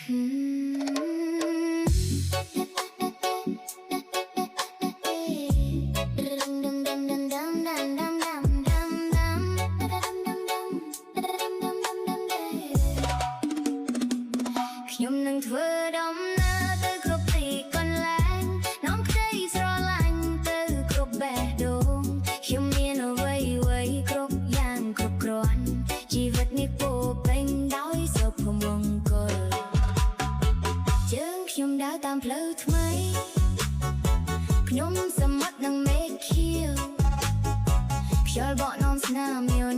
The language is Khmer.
ខ្ញុំនឹងធ្វើដំណើរទៅគ្រប់ទីកន្លែងនាំក្តីស្រឡាញ់ទៅគ្រប់បេះដូងខ្ញុំមានអ្វីៗគ្រប់យ៉ាងគ្រប់គ្រាន់ជីវិតនេះពោពេញដោយសុភមង្គលជើងខ្ញុំដើរតាមផ្លូវថ្មីខ្ញុំសមុទ្រនឹងមេឃខៀវខ្យល់បក់នាំស្នាមញ